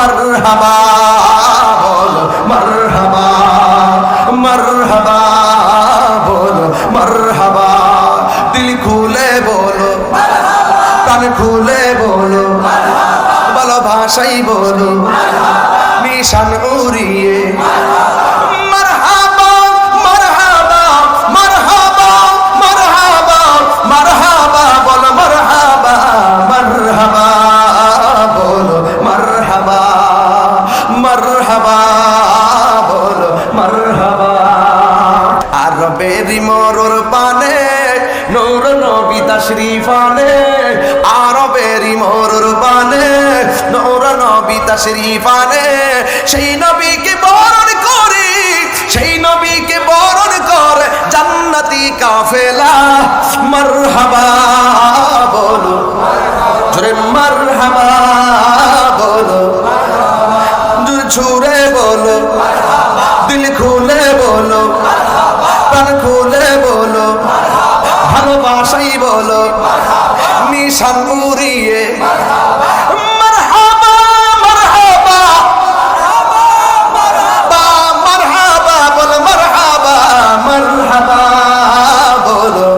মারহাবা বলো মারহাবা, মারহাবা বলো মারহাবা, দিল খুলে বলো প্রাণ খুলে বলো, ভালোবাসাই বলো নিশান উড়িয়ে মারহাবা মারহাবা মারহাবা মারহাবা মারহাবা বলো মারহাবা, মারহাবা বলো মারহাবা, মারহাবা বলো মারহাবা। আরবেরি মরুর পানে নূর নবী তাশরীফ আনে, আরবেরি মরুর পানে নূর নবী তাশরীফ আনে, সেই নবীকে বরণ করি সেই নবীকে বরণ করে জান্নাতি কাফেলা, মারহাবা বলো জোরে মারহাবা বলো, ছুড়ে বলো দিল খুলে বলো প্রাণ খুলে বলো, ভালোবাসাই বলো নিশান উড়িয়ে মারহাবা মারহাবা মারহাবা বলো মারহাবা, মারহাবা বলো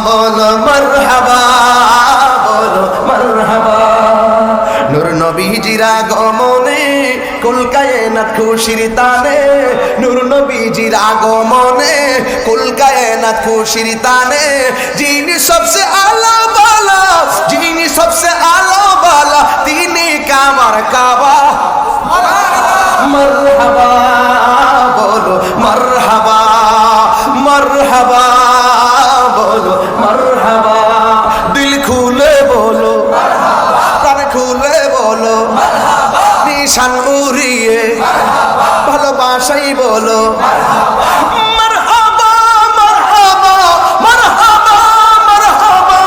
বলো মারহাবা বলো মারহাবা। নূর নবীজির আগমনে কুল কায়নাত খুশির তানে, নূর নবীজির আগমনে কুল কায়নাত খুশির তানে, যিনি সবসে আলা বালা যিনি সবসে আলা বালা তিনি কামার কাবা, মারহাবা বলো মারহাবা, মারহাবা বলো মারহাবা, দিল খুলে বলো প্রাণ খুলে বলো নিশান উড়িয়ে ভালোবাসাই বলো মারহাবা মারহাবা মারহাবা মারহাবা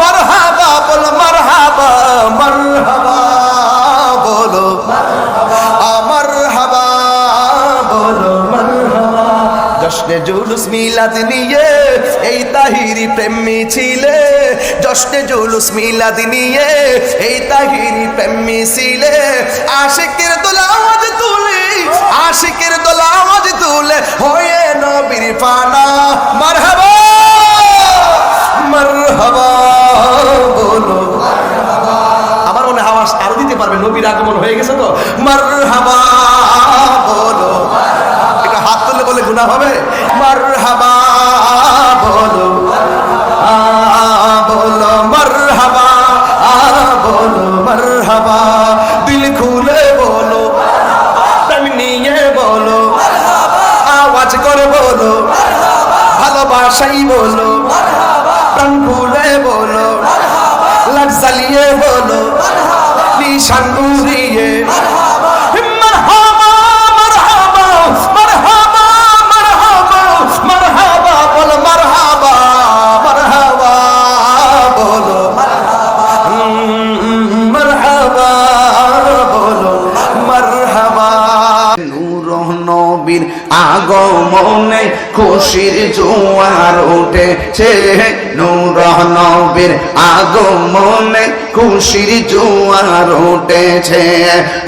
মারহাবা বলো মারহাবা, মারহাবা বলো মারহাবা বলো মারহাবা। জশ্নে জুলুস মিলাদ নিয়ে এই তাহিরি প্রেম মিছিলে, জশ্নে জুলুস মিলাদ নিয়ে এই তাহিরি প্রেম মিছিলে, আশিকের দোল আওয়াজ তুলে আশিকের দোল আওয়াজ তুলে হয়ে নবীর পানা, মারহাবা মারহাবা বলো। আমার মনে আওয়াজ আরো দিতে পারবে, নবীর আগমন হয়ে গেছে তো, মারহাবা বলো, এটা হাত তুলে বলে গুনাহ হবে, মারহাবা বলো বলো মারহাবা বলো মারহাবা, দিল খুলে বলো প্রেম নিয়ে বলো আওয়াজ করে বলো ভালোবাসাই বলো প্রাণ খুলে বলো লাখ জ্বালিয়ে বলো নিশান উড়িয়ে মারহাবা মারহাবা মারহাবা মারহাবা মারহাবা বলো মারহাবা, মারহাবা বলো মারহাবা বলো মারহাবা। নূর নবীর আগমনে খুশির জোয়ার উঠেছে, নূর নবীর আগমনে খুশির জোয়ার উঠেছে,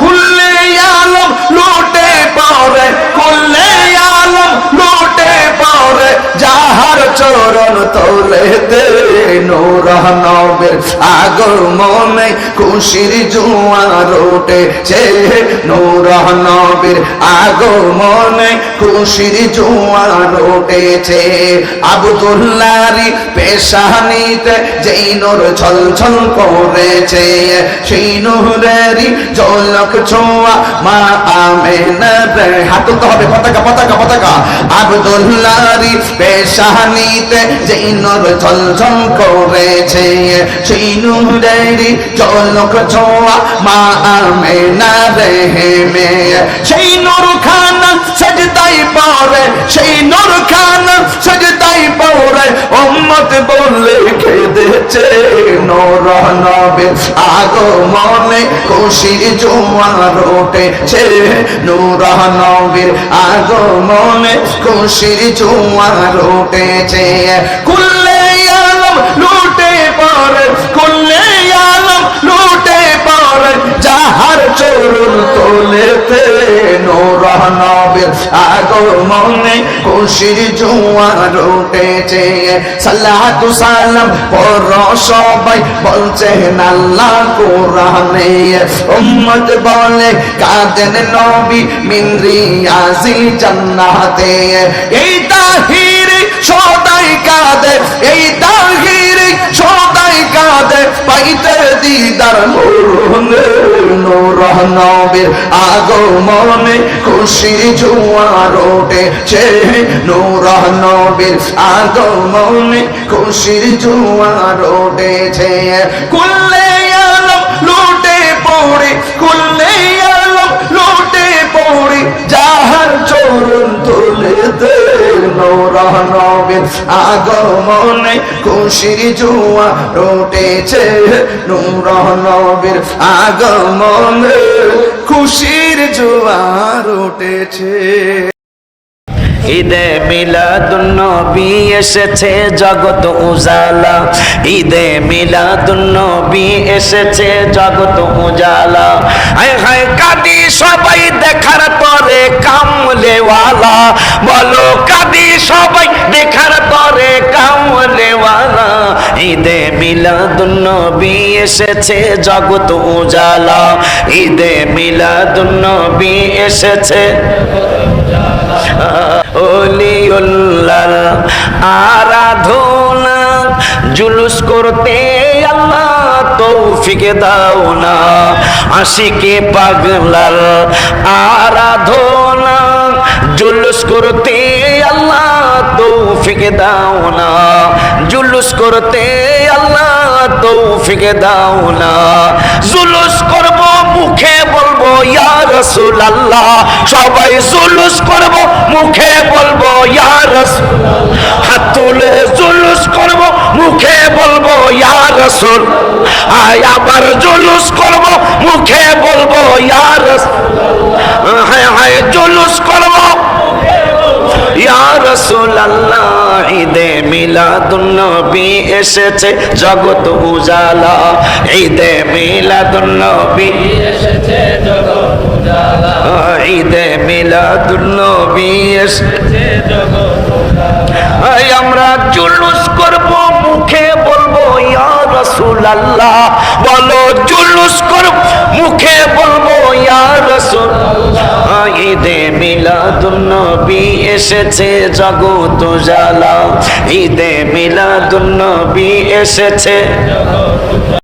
কুল্লে আলম লুটে পড়ে কুল্লে আলম লুটে পড়ে যাহার চরণ তলেতে, নূর নবীর আগমনে খুশির জোয়ার উঠেছে, নূর নবীর আগমনে খুশির জোয়ার উঠেছে, আব্দুল্লাহরি পেশানিতে যেই নূর ঝলঝল করেছে, সেই নূরেরই ঝলক ছোঁয়া মা আমেনার হাত তুলতে হবে, পতাকা পতাকা পতাকা, আব্দুল্লাহরি পেশানিতে যেই নূর ঝলঝল করেছে, সেই নূরেরই ঝলক ছোঁয়া মা আমেনার হেমে, সেই নূর খানা সাজদাই পড়ে সেই নূর খানা সাজদাই পড়ে উম্মত বলে কেঁদেছে, নূর নবীর আগমনে খুশির জোয়ার উঠেছে, নূর নবীর আগমনে খুশির জোয়ার উঠেছে, কুল্লে আলম লুটে পড়ে কুল্লে আলম লুটে পড়ে যাহা তোলেতে নূর নবীর আগমনে খুশির জোয়ার উঠেছে সালাতু সালাম পর সবাই বলছেন আল্লাহ কোরআনে উম্মত বলে কাঁদেন নবী মিন রিয়াজিল জান্নাতে এই তাহির সদাই কাঁদে এই তাহির সদাই কাঁদে পাইতে দিদার নূর নবীর আগমনে খুশির জোয়ার উঠেছে নূর নবীর আগমনে খুশির জোয়ার উঠেছে কুল্লে আলম লুটে পড়ে কুল্লে আলম লুটে পড়ে যাহার চরণ তুলেতে নূর নবীর আগমনে খুশির জোয়ার উঠেছে নূর নবীর আগমনে খুশির জোয়ার উঠেছে ঈদে মিলাদুন নবী এসেছে জগৎ উজালা ঈদে মিলাদুন নবী এসেছে জগৎ উজালা হায় হায় কাঁদি সবাই দেখার পরে কামলেওয়ালা বলো কাঁদি সবাই দেখার পরে কামলেওয়ালা ঈদে মিলাদুন নবী এসেছে জগৎ উজালা ঈদে মিলাদুন নবী এসেছে ওলিউল্লাহর আরাধনা জুলুস করতে আল্লাহ তৌফিক দাও না আশিকে পাগলার আরাধনা জুলুস করতে আল্লাহ তৌফিক দাও না জুলুস করতে আল্লাহ তৌফিক দাও না জুলুস করব মুখে বলবো ইয়া রাসূলুল্লাহ সবাই জুলুস করব মুখে বলবো ইয়া রাসূলুল্লাহ হাত তুলে জুলুস করব মুখে বলবো ইয়া রাসূল আয় আবার জুলুস করব মুখে বলবো ইয়া রাসূলুল্লাহ হায় হায় জুলুস করব ইয়া রাসূলুল্লাহ ঈদে মিলাদুন নবী এসেছে জগৎ উজালা ঈদে মিলাদুন নবী এসেছে জগৎ উজালা ঈদে মিলাদুন নবী এসেছে জগৎ উজালা আমরা জুলুস করব মুখে বলবো ইয়া রাসূলুল্লাহ বলো জুলুস করব মুখে বলবো ইয়া রাসূলুল্লাহ ঈদে মিলাদুন নবী এসেছে জগৎ উজালা ঈদে মিলাদুন নবী এসেছে জগৎ